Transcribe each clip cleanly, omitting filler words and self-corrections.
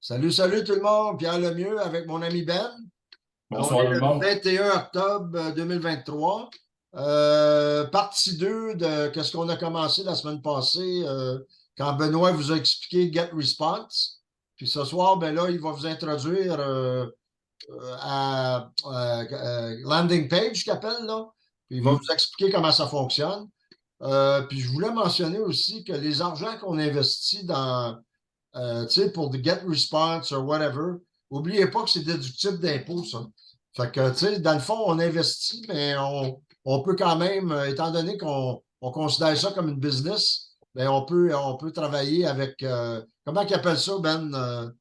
Salut, salut tout le monde. Pierre Lemieux avec mon ami Ben. On Bonsoir est tout le le monde. 21 octobre 2023. Partie 2 de ce qu'on a commencé la semaine passée quand Benoît vous a expliqué Get Response. Puis ce soir, ben là, il va vous introduire à Landing Page qu'il appelle là. Puis il va Hmm. vous expliquer comment ça fonctionne. Puis je voulais mentionner aussi que les argents qu'on investit dans tu sais, pour the get response or whatever, oubliez pas que c'est déductible d'impôt, ça. Fait que, tu sais, dans le fond, on investit, mais on peut quand même, étant donné qu'on considère ça comme une business, ben on peut travailler avec, comment ils appellent ça, Ben?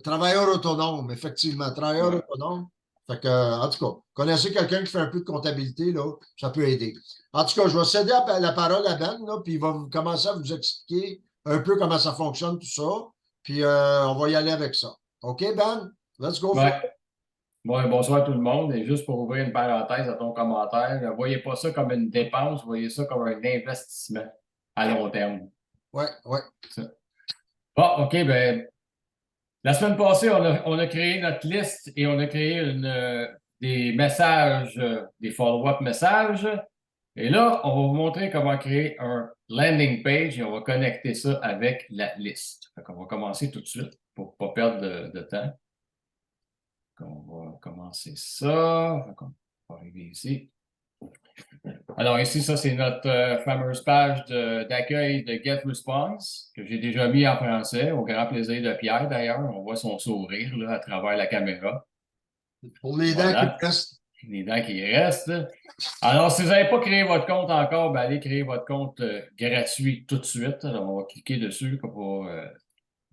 Travailleur autonome, effectivement, travailleur Ouais. autonome. Fait que, en tout cas, connaissez quelqu'un qui fait un peu de comptabilité, là, ça peut aider. En tout cas, je vais céder la parole à Ben, là, puis il va commencer à vous expliquer un peu comment ça fonctionne, tout ça. Puis on va y aller avec ça. OK, Ben? Let's go for it. Ouais. Ouais, bonsoir tout le monde. Et juste pour ouvrir une parenthèse à ton commentaire, ne voyez pas ça comme une dépense, voyez ça comme un investissement à long terme. Ouais, ouais. Ça. Bon, OK, ben, la semaine passée, on a créé notre liste et on a créé des messages, des follow-up messages. Et là, on va vous montrer comment créer un landing page et on va connecter ça avec la liste. Fait qu'on va commencer tout de suite pour ne pas perdre de temps. On va commencer ça. On va arriver ici. Alors ici, ça, c'est notre fameuse page d'accueil de Get Response que j'ai déjà mis en français, au grand plaisir de Pierre d'ailleurs. On voit son sourire là, à travers la caméra. Pour les dents qui me Voilà, restent. les dents qui restent. Alors, si vous n'avez pas créé votre compte encore, ben, allez créer votre compte gratuit tout de suite. Alors, on va cliquer dessus pour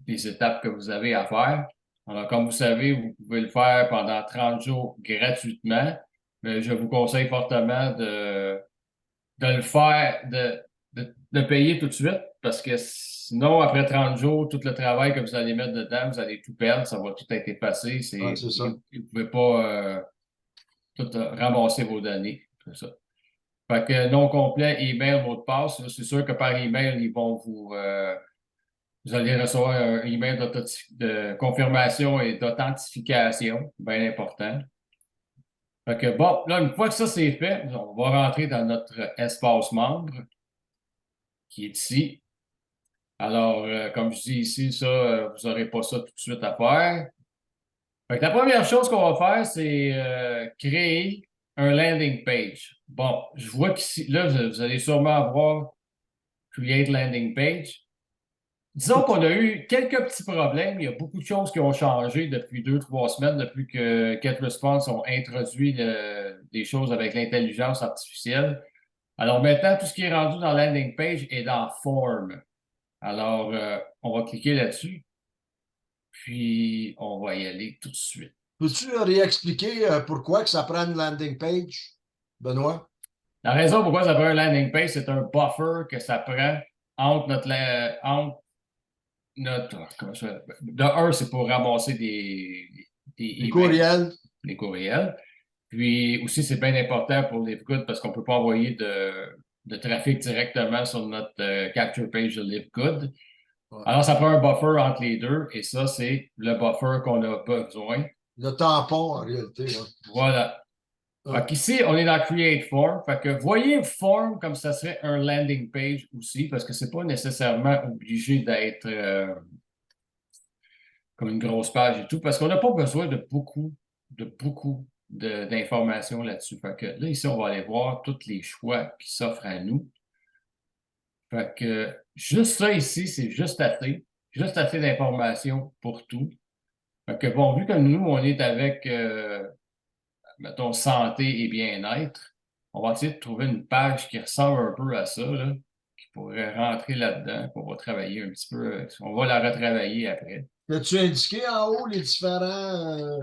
les étapes que vous avez à faire. Alors, comme vous savez, vous pouvez le faire pendant 30 jours gratuitement, mais je vous conseille fortement de le faire, de payer tout de suite, parce que sinon, après 30 jours, tout le travail que vous allez mettre dedans, vous allez tout perdre, ça va tout être effacé. Ouais, c'est ça. Vous ne pouvez pas tout ramasser vos données. C'est ça. Fait que nom complet, email, mot de passe, là, c'est sûr que par email, vous allez recevoir un email de confirmation et d'authentification, bien important. Fait que bon, là, une fois que ça c'est fait, on va rentrer dans notre espace membre qui est ici. Alors, comme je dis ici, ça, vous n'aurez pas ça tout de suite à faire. Fait que la première chose qu'on va faire, c'est créer un landing page. Bon, je vois qu'ici, là, vous allez sûrement voir Create Landing Page. Disons qu'on a eu quelques petits problèmes. Il y a beaucoup de choses qui ont changé depuis 2, 3 semaines, depuis que GetResponse ont introduit des choses avec l'intelligence artificielle. Alors maintenant, tout ce qui est rendu dans landing page est dans Form. Alors, on va cliquer là-dessus, puis on va y aller tout de suite. Peux-tu réexpliquer pourquoi que ça prend une landing page, Benoît? La raison pourquoi ça prend un landing page, c'est un buffer que ça prend entre comment ça, de un, c'est pour ramasser des Les emails, courriels. des courriels. Puis aussi, c'est bien important pour LiveGood parce qu'on ne peut pas envoyer de trafic directement sur notre capture page de LiveGood. Ouais. Alors, ça prend un buffer entre les deux et ça, c'est le buffer qu'on a besoin. Le tampon, en réalité. Ouais. Voilà. Ouais. Fait qu'ici, on est dans Create Form. Fait que voyez Form comme ça serait un landing page aussi parce que c'est pas nécessairement obligé d'être comme une grosse page et tout, parce qu'on n'a pas besoin de beaucoup d'informations là-dessus. Fait que là, ici, on va aller voir tous les choix qui s'offrent à nous. Fait que juste ça ici, c'est juste assez d'informations pour tout. Fait que bon, vu que nous, on est avec, mettons, santé et bien-être, on va essayer de trouver une page qui ressemble un peu à ça, là, qui pourrait rentrer là-dedans, qu'on va travailler un petit peu. On va la retravailler après. As-tu indiqué en haut les différents.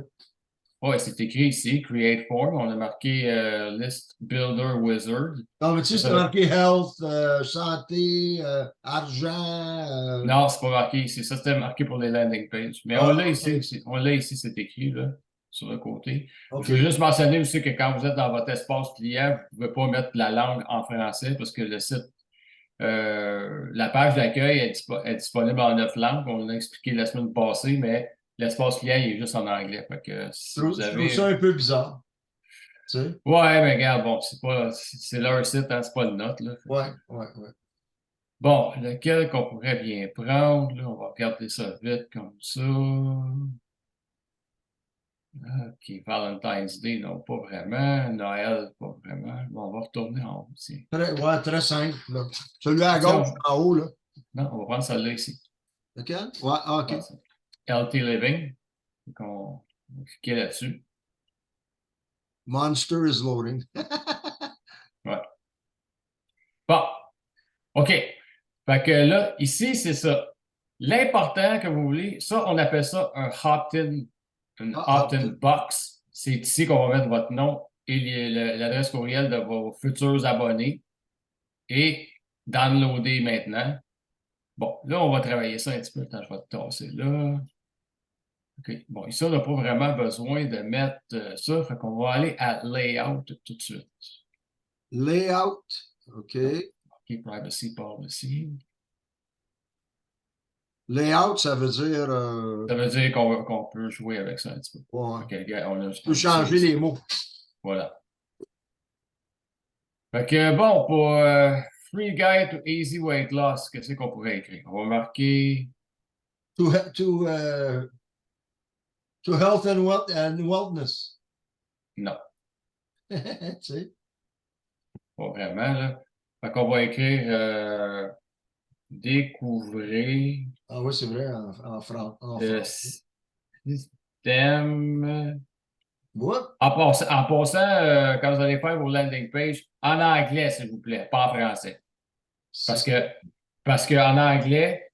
Oui, c'est écrit ici, Create Form. On a marqué List Builder Wizard. Non, mais tu sais, Ça, c'est marqué health, santé, argent. Non, c'est pas marqué ici. Ça, c'était marqué pour les landing pages. Mais on Ah, l'a ici OK. aussi. On l'a ici, c'est écrit là, sur le côté. Je veux OK. juste mentionner aussi que quand vous êtes dans votre espace client, vous ne pouvez pas mettre la langue en français parce que le site La page d'accueil est disponible en 9 langues. On l'a expliqué la semaine passée, mais l'espace client il est juste en anglais. Fait que si vous Je trouve ça avez. un peu bizarre. Tu sais? Ouais, mais regarde, bon, c'est leur site, hein, c'est pas le nôtre, là. Ouais, ouais, ouais. Bon, lequel qu'on pourrait bien prendre, là, on va regarder ça vite comme ça. OK, Valentine's Day, non, pas vraiment. Noël, pas vraiment. Bon, on va retourner en haut aussi. Ouais, très simple, là. Celui à gauche, Tiens, en haut, là. non, on va prendre celle-là ici. Lequel? Ouais, ah, OK. Ouais, ça. Healthy Living. Donc, on va cliquer là-dessus. Monster is loading. Ouais. Bon, OK. Fait que là, ici, c'est ça. L'important que vous voulez, ça, on appelle ça un opt-in, une Ah, opt-in box. C'est ici qu'on va mettre votre nom et l'adresse courriel de vos futurs abonnés et downloader maintenant. Bon, là, on va travailler ça un petit peu. Attends, je vais te tasser là. OK. Bon, ici, on n'a pas vraiment besoin de mettre ça. Fait qu'on va aller à Layout tout de suite. layout. OK. OK, Privacy Policy. Layout, ça veut dire. Ça veut dire qu'on peut jouer avec ça un petit peu. Ouais. OK, regarde, on a Tu peux changer les mots. Voilà. Fait que bon, pour Free Guide to Easy Weight Loss, qu'est-ce qu'on pourrait écrire? On va marquer. To health and wellness. Non, Tu sais. pas vraiment, là. Fait qu'on va écrire découvrir Ah oui, c'est vrai, en le français. système. What? En passant, quand vous allez faire vos landing pages, en anglais, s'il vous plaît, pas en français. Parce que, parce qu'en anglais,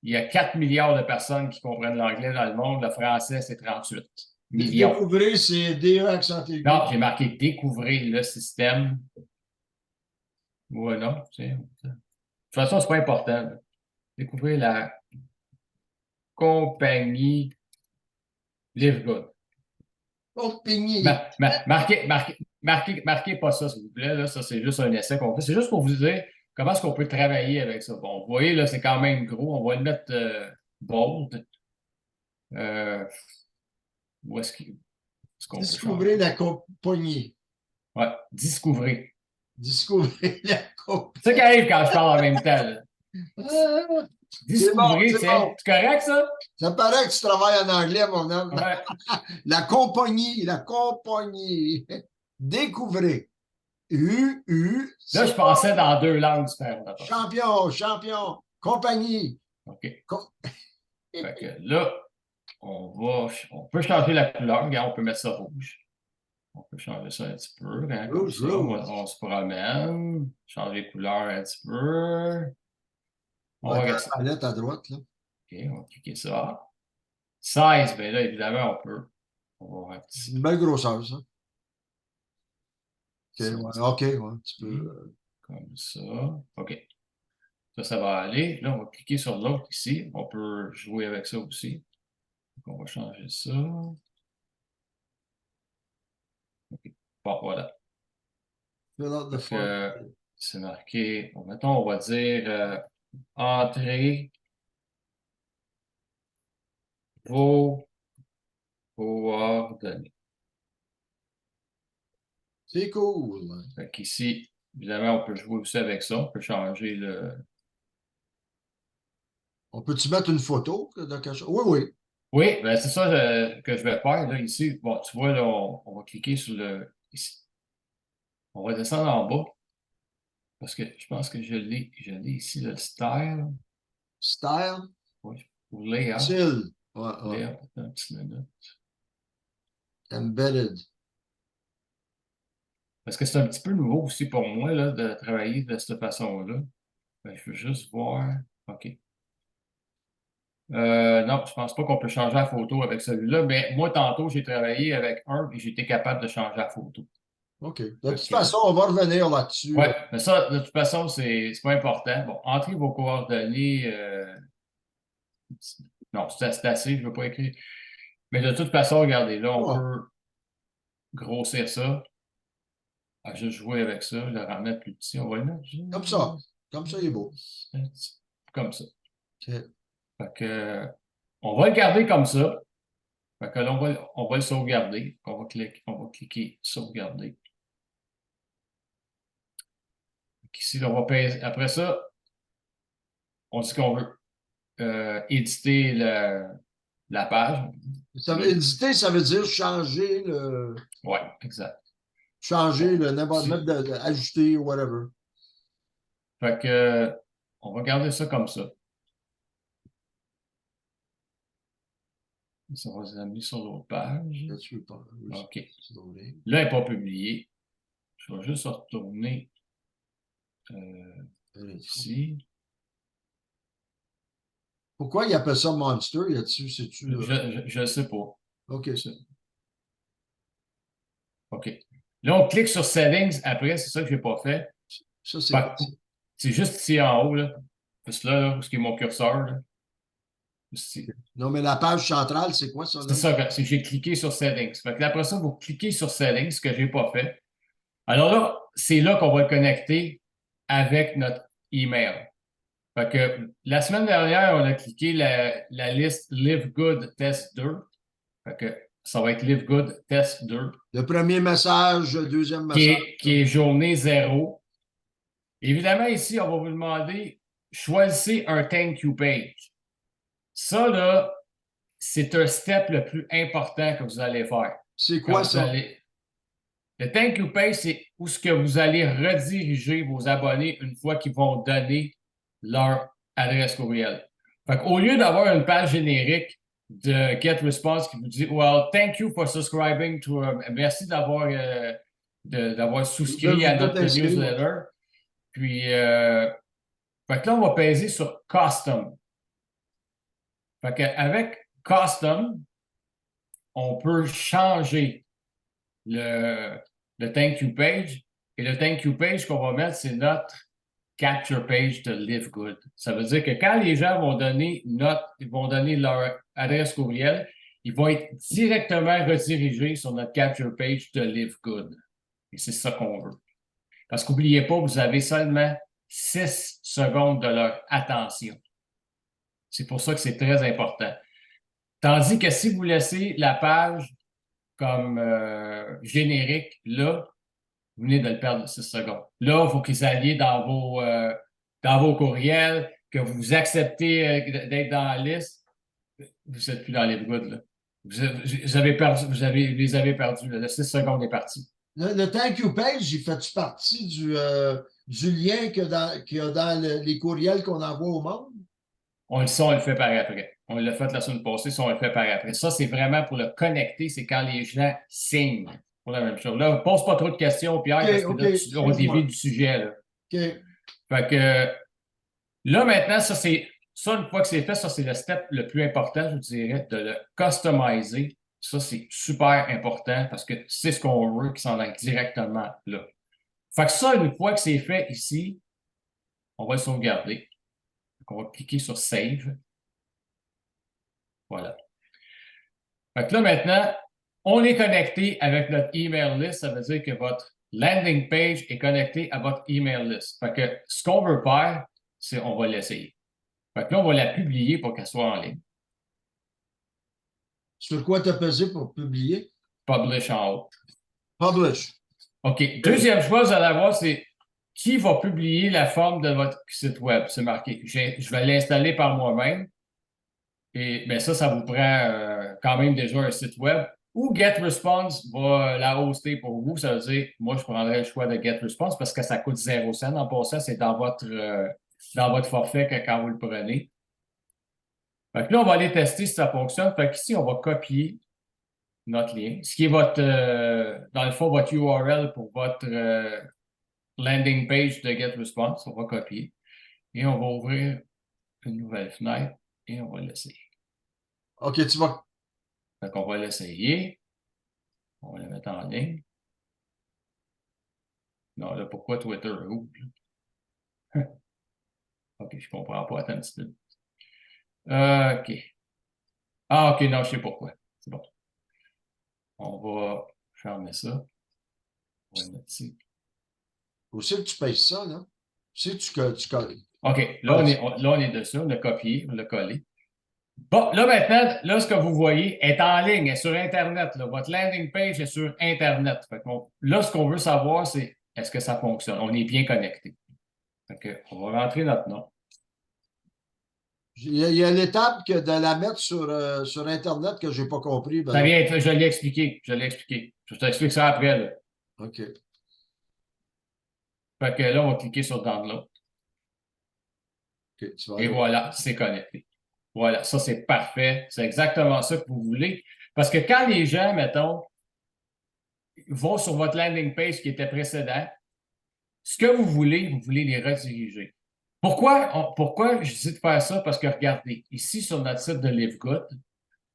il y a 4 milliards de personnes qui comprennent l'anglais dans le monde. Le français, c'est 38 millions. Découvrir, c'est DE accent aigu. Non, j'ai marqué découvrir le système. Ouais, non. De toute façon, c'est pas important, là. Découvrir la compagnie Live Good. Compagnie. Marquez pas ça, s'il vous plaît. Là. Ça, c'est juste un essai qu'on fait. C'est juste pour vous dire comment est-ce qu'on peut travailler avec ça. Bon, vous voyez, là, c'est quand même gros. On va le mettre bold. Où est-ce qu'on peut Découvrir changer? la compagnie. Ouais, découvrir. Découvrir la compagnie. C'est ça qui arrive quand je parle en même temps. Là. Ah, c'est bon, Découvrir, c'est bon. c'est correct, ça? Ça paraît que tu travailles en anglais, mon homme. Ouais. La compagnie, la compagnie. Découvrez. Là, je pensais dans 2 langues différentes. Champion, champion, compagnie. OK. Fait que là, on peut changer la couleur. Regarde, on peut mettre ça rouge. On peut changer ça un petit peu. Hein, comme Rouge, ça, rouge. on se promène. Changer de couleur un petit peu. On Ouais, va dans regarder ça. la palette à droite, là. OK, on va cliquer ça. Size, bien là, évidemment, on peut. On va voir un petit Une belle grosseur, ça. OK, ça, ouais, OK, ouais, tu peux. comme ça. OK. Ça va aller. Là, on va cliquer sur l'autre ici. On peut jouer avec ça aussi. Donc, on va changer ça. OK. Bon, voilà. Fill out the form. C'est marqué. Bon, mettons, on va dire entrer vos coordonnées. C'est cool. Fait qu'ici, évidemment, on peut jouer aussi avec ça. On peut changer le. On peut-tu mettre une photo de quelque chose? Oui, oui. Oui, ben c'est ça que je vais faire là, ici. Bon, tu vois, là, on va cliquer sur le. Ici. On va descendre en bas. Parce que je pense que je l'ai ici, le style. Style. Oui, ou layout. Style. Ouais, ouais. Layout, attends une petite minute. Embedded. Parce que c'est un petit peu nouveau aussi pour moi là, de travailler de cette façon-là. Ben, je veux juste voir. OK. Non, je pense pas qu'on peut changer la photo avec celui-là, mais moi, tantôt, j'ai travaillé avec un et j'étais capable de changer la photo. OK. De toute façon, on va revenir là-dessus. Oui, mais ça, de toute façon, c'est pas important. Bon, entrez vos coordonnées. Non, c'est assez, je ne veux pas écrire. Mais de toute façon, regardez, là, on Ouais. peut grossir ça. Juste jouer avec ça, le remettre plus petit. On va le mettre. Comme ça. Comme ça, il est beau. Comme ça. OK. Fait que, on va le garder comme ça. Fait que là, on va le sauvegarder. On va cliquer sauvegarder. Ici, là, on va payer. Après ça, on dit qu'on veut éditer la page. Éditer, ça veut dire changer le. Oui, exact. Changer le n'importe Si. mettre ajouter, whatever. Fait que, on va garder ça comme ça. Ça va nous amener sur l'autre page. Là-dessus, pas. OK. Là, elle n'est pas publiée. Je vais juste retourner ici. Pourquoi il appelle ça Monster? Y a-tu, c'est-tu. Je ne sais pas. OK. OK. Là, on clique sur Settings après, c'est ça que je n'ai pas fait. Ça, c'est juste ici en haut, là. Juste là, où est mon curseur, là. Ici. Non, mais la page centrale, c'est quoi ça? C'est ça, c'est que j'ai cliqué sur Settings. Fait que après ça, vous cliquez sur Settings, ce que je n'ai pas fait. Alors là, c'est là qu'on va le connecter avec notre email. Fait que la semaine dernière, on a cliqué la liste Live Good Test 2. Fait que ça va être Live Good Test 2. Le premier message, le deuxième message. Qui est journée 0. Évidemment, ici, on va vous demander, choisissez un thank you page. Ça, là, c'est un step le plus important que vous allez faire. C'est quoi ça? Le thank you page, c'est où ce que vous allez rediriger vos abonnés une fois qu'ils vont donner leur adresse courriel. Fait qu'au lieu d'avoir une page générique de GetResponse qui vous dit Well, thank you for subscribing to merci d'avoir souscrit à notre newsletter. Puis fait que là, on va peser sur Custom. Fait qu'avec Custom, on peut changer le thank you page. Et le thank you page qu'on va mettre, c'est notre capture page de Live Good. Ça veut dire que quand les gens vont donner leur adresse courriel, ils vont être directement redirigés sur notre capture page de Live Good. Et c'est ça qu'on veut. Parce qu'oubliez pas, vous avez seulement 6 secondes de leur attention. C'est pour ça que c'est très important. Tandis que si vous laissez la page comme générique, là, vous venez de le perdre de 6 secondes. Là, il faut qu'ils alliez dans vos courriels, que vous acceptez d'être dans la liste. Vous n'êtes plus dans les good, là. Vous avez perdu, les avez perdus. Le 6 secondes est parti. Le thank you page, il fait-tu partie du lien qu'il y a dans les courriels qu'on envoie au monde? On le fait par après. On l'a fait la semaine passée, ça, on le fait par après. Ça, c'est vraiment pour le connecter, c'est quand les gens signent pour la même chose. Là, ne pose pas trop de questions, Pierre, parce que là, on dévie du sujet. Là. OK. Fait que là, maintenant, une fois que c'est fait, ça, c'est le step le plus important, je vous dirais, de le customiser. Ça, c'est super important parce que c'est ce qu'on veut qui s'en aille directement là. Fait que ça, une fois que c'est fait ici, on va le sauvegarder. Donc, on va cliquer sur Save. Voilà. Fait que là, maintenant, on est connecté avec notre email list. Ça veut dire que votre landing page est connecté à votre email list. Fait que ce qu'on veut faire, c'est on va l'essayer. Fait que là, on va la publier pour qu'elle soit en ligne. Sur quoi tu as pesé pour publier? Publish en haut. Publish. OK. Deuxième chose, vous allez avoir, c'est qui va publier la forme de votre site web. C'est marqué. Je vais l'installer par moi-même. Et bien ça vous prend quand même déjà un site web. Ou GetResponse va la hoster pour vous. Ça veut dire, moi, je prendrais le choix de GetResponse parce que ça coûte 0 cent. En passant, c'est dans votre forfait quand vous le prenez. Fait que là, on va aller tester si ça fonctionne. Fait qu'ici, on va copier notre lien. Ce qui est dans le fond, votre URL pour votre landing page de GetResponse. On va copier. Et on va ouvrir une nouvelle fenêtre et on va l'essayer. OK, tu vas. Fait qu'on va l'essayer. On va le mettre en ligne. Non, là, pourquoi Twitter ouvre? OK, je comprends pas. Attends un petit peu. OK. Ah, OK, non, je sais pourquoi. C'est bon. On va fermer ça. On va le mettre ici. Où c'est que tu payes ça, là? Si tu colles. OK, là, on est dessus, on a copié, on l'a collé. Bon, là maintenant, là, ce que vous voyez est en ligne, est sur Internet. Là. Votre landing page est sur Internet. Là, ce qu'on veut savoir, c'est est-ce que ça fonctionne? On est bien connecté. On va rentrer notre nom. Il y a l'étape que de la mettre sur Internet que je n'ai pas compris. Ça vient, je l'ai expliqué. Je t'explique ça après. Là. OK. Fait que là, on va cliquer sur Download. OK, Et voilà, c'est connecté. Voilà, ça, c'est parfait. C'est exactement ça que vous voulez. Parce que quand les gens, mettons, vont sur votre landing page qui était précédent, ce que vous voulez les rediriger. Pourquoi je dis de faire ça? Parce que regardez, ici sur notre site de LiveGood,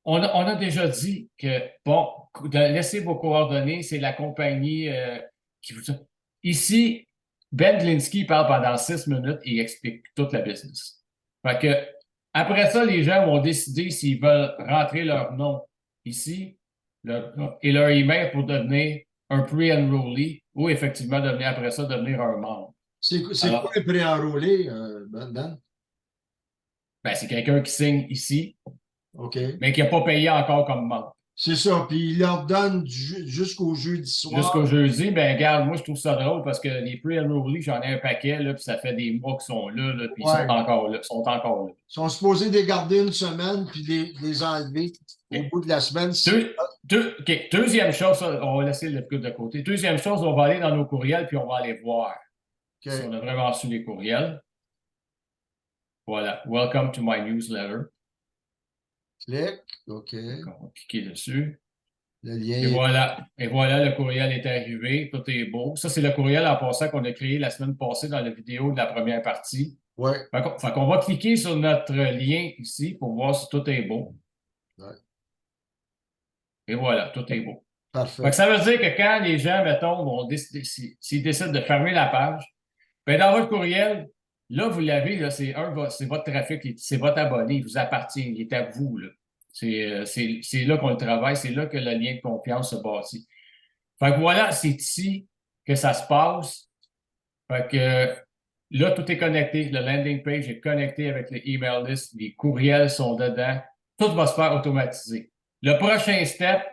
on a déjà dit que, bon, de laisser vos coordonnées, c'est la compagnie qui vous... Ici, Ben Glinsky parle pendant 6 minutes et il explique toute la business. Fait que, après ça, les gens vont décider s'ils veulent rentrer leur nom ici et leur email pour devenir un pre-enrollee ou effectivement devenir après ça devenir un membre. C'est quoi un pré-enrôlé, Ben? Ben, c'est quelqu'un qui signe ici, OK. mais qui n'a pas payé encore comme membre. C'est ça. Puis il leur donne jusqu'au jeudi soir. Jusqu'au jeudi, ben regarde, moi je trouve ça drôle parce que les pre-enrollees, j'en ai un paquet, là, puis ça fait des mois qu'ils sont là, puis ils sont encore là. Ils sont supposés les garder une semaine puis les enlever au bout de la semaine. Deuxième chose, on va laisser le coup de côté. Deuxième chose, on va aller dans nos courriels puis on va aller voir si on a vraiment reçu les courriels. Voilà. Welcome to my newsletter. Clique. OK. On va cliquer dessus. Le lien. Et voilà, le courriel est arrivé. Tout est beau. Ça, c'est le courriel en passant qu'on a créé la semaine passée dans la vidéo de la première partie. Ouais. Fait qu'on va cliquer sur notre lien ici pour voir si tout est beau. Ouais. Et voilà, tout est beau. Parfait. Fait que ça veut dire que quand les gens, mettons, vont décider, s'ils décident de fermer la page, ben dans votre courriel, là, vous l'avez, là, c'est votre trafic, c'est votre abonné, il vous appartient, il est à vous, là. C'est là qu'on le travaille, c'est là que le lien de confiance se bâtit. Fait que voilà, c'est ici que ça se passe. Fait que là, tout est connecté. Le landing page est connecté avec le email list. Les courriels sont dedans. Tout va se faire automatiser. Le prochain step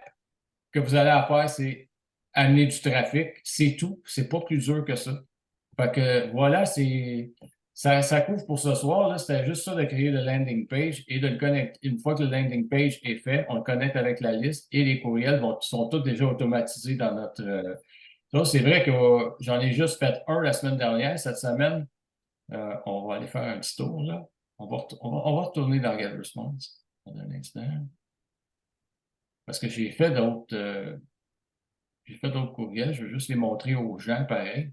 que vous allez faire, c'est amener du trafic. C'est tout. C'est pas plus dur que ça. Fait que voilà, ça couvre pour ce soir. C'était juste ça de créer le landing page et de le connecter. Une fois que le landing page est fait, on le connecte avec la liste et les courriels sont tous déjà automatisés dans notre. Là, c'est vrai que j'en ai juste fait un la semaine dernière. Cette semaine, on va aller faire un petit tour là. On va retourner dans Get Response pendant un instant. Parce que j'ai fait d'autres courriels. Je veux juste les montrer aux gens pareil.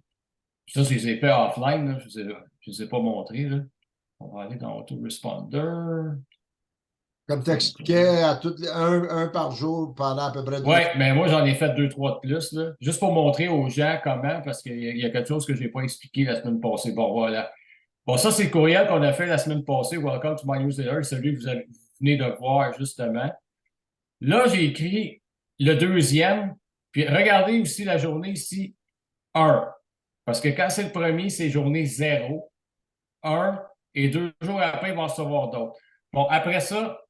Ça, je les ai fait offline, là. Je ne les ai pas montrés. Là. On va aller dans Autoresponder. Comme tu expliquais, un par jour pendant à peu près 2 Oui, mais moi, j'en ai fait 2, 3 de plus, là, juste pour montrer aux gens comment, parce qu'il y a quelque chose que je n'ai pas expliqué la semaine passée. Bon, voilà. Bon, ça, c'est le courriel qu'on a fait la semaine passée. Welcome to my newsletter, celui que vous venez de voir, justement. Là, j'ai écrit le deuxième. Puis regardez aussi la journée ici, 1. Parce que quand c'est le premier, c'est journée 0, 1, et 2 jours après, ils vont en recevoir d'autres. Bon, après ça,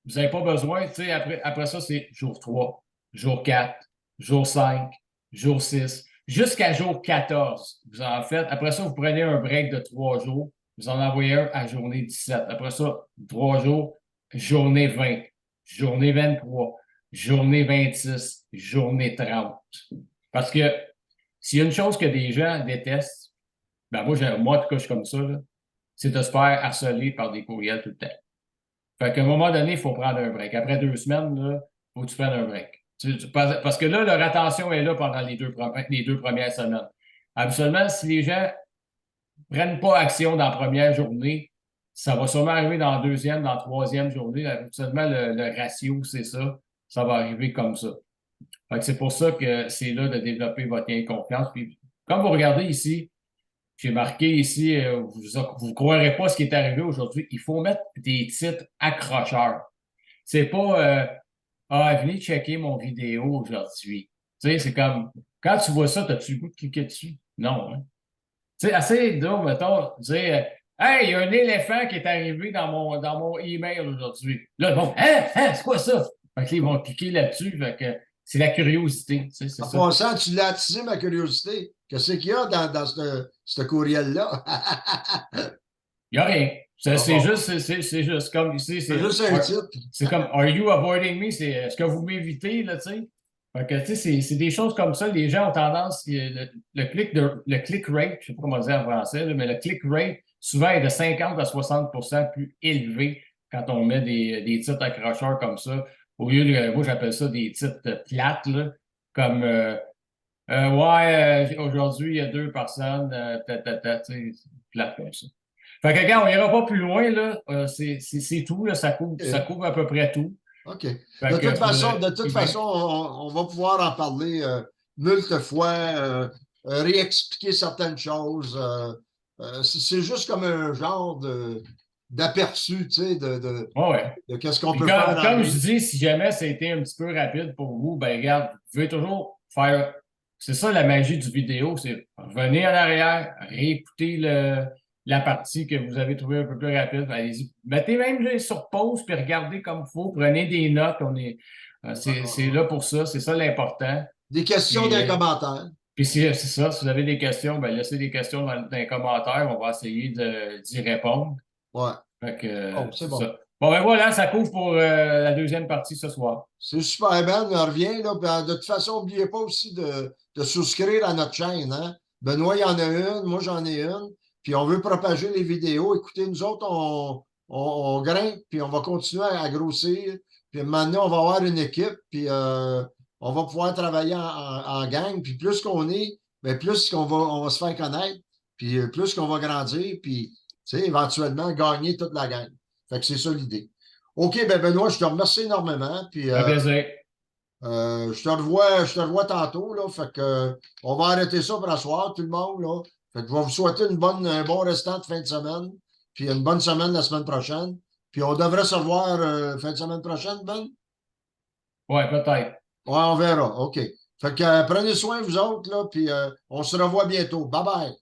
vous n'avez pas besoin, tu sais, après ça, c'est jour 3, jour 4, jour 5, jour 6, jusqu'à jour 14. Vous en faites. Après ça, vous prenez un break de 3 jours. Vous en envoyez un à journée 17. Après ça, 3 jours, journée 20, journée 23, journée 26, journée 30. Parce que s'il y a une chose que des gens détestent, ben moi, en tout cas, je suis comme ça, c'est de se faire harceler par des courriels tout le temps. Fait qu'à un moment donné, il faut prendre un break. Après 2 semaines, il faut que tu prennes un break. Parce que là, leur attention est là pendant les deux premières semaines. Absolument, si les gens ne prennent pas action dans la première journée, ça va sûrement arriver dans la deuxième, dans la troisième journée. Absolument, le ratio, c'est ça. Ça va arriver comme ça. Fait que c'est pour ça que c'est là de développer votre lien de confiance. Puis, comme vous regardez ici, j'ai marqué ici, vous ne croirez pas ce qui est arrivé aujourd'hui. Il faut mettre des titres accrocheurs. C'est pas venez checker mon vidéo aujourd'hui. Tu sais, c'est comme quand tu vois ça, as-tu le goût de cliquer dessus? Non, hein? Tu sais, assez drôle, mettons, dire Hey, il y a un éléphant qui est arrivé dans mon email aujourd'hui. Là, bon, c'est quoi ça? Fait que là, ils vont cliquer là-dessus. Fait que c'est la curiosité, tu sais, c'est En ça. passant, tu l'as attisé ma curiosité. Qu'est-ce qu'il y a dans ce courriel-là? Il n'y a rien. Ah bon, C'est juste comme ici, c'est juste un titre. c'est comme Are you avoiding me? C'est est-ce que vous m'évitez, là, tu sais? Fait que, tu sais, c'est des choses comme ça. Les gens ont tendance, le click rate, je sais pas comment dire en français, là, mais le click rate, souvent, est de 50 à 60% plus élevé quand on met des titres accrocheurs comme ça. Au lieu de, moi, j'appelle ça des titres plates, là, comme ouais, aujourd'hui, il y a 2 personnes, tu sais, plate comme ça. Fait que, regarde, on ira pas plus loin, là. C'est tout, là. Ça OK. couvre à peu près tout. OK. Fait que, De toute façon, on va pouvoir en parler moult fois, réexpliquer certaines choses. C'est juste comme un genre d'aperçu, tu sais, ouais, ouais. de qu'est-ce qu'on Puis peut faire dans la comme je vie. dis, si jamais ça a été un petit peu rapide pour vous, ben regarde, vous pouvez toujours faire. C'est ça la magie du vidéo, c'est revenir en arrière, réécouter la partie que vous avez trouvée un peu plus rapide. Allez-y. Mettez même sur pause puis regardez comme il faut. Prenez des notes. C'est là pour ça. C'est ça l'important. Des questions Puis, dans les commentaires. puis c'est ça. Si vous avez des questions, ben laissez des questions dans les commentaires. On va essayer d'y répondre. Ouais. Fait que, Oh, c'est c'est bon. ça. Bon, ben voilà, ça couvre pour la deuxième partie ce soir. C'est super, Ben. On revient, là. Puis, de toute façon, n'oubliez pas aussi de souscrire à notre chaîne, hein. Benoît, il y en a une, moi, j'en ai une. Puis, on veut propager les vidéos. Écoutez, nous autres, on grimpe, puis on va continuer à grossir. Puis, maintenant, on va avoir une équipe, puis on va pouvoir travailler en gang. Puis, plus qu'on est, bien, plus on va se faire connaître, puis plus qu'on va grandir, puis, tu sais, éventuellement, gagner toute la gang. Fait que c'est ça l'idée. OK, ben Benoît, je te remercie énormément. Puis Un plaisir. je te revois tantôt. Là, fait que, on va arrêter ça pour la soirée, tout le monde. Là. Fait que je vais vous souhaiter un bon restant de fin de semaine. Puis une bonne semaine la semaine prochaine. Puis on devrait se revoir fin de semaine prochaine, Ben? Ouais, peut-être. Ouais, on verra. OK. Fait que prenez soin, vous autres, là, puis on se revoit bientôt. Bye bye.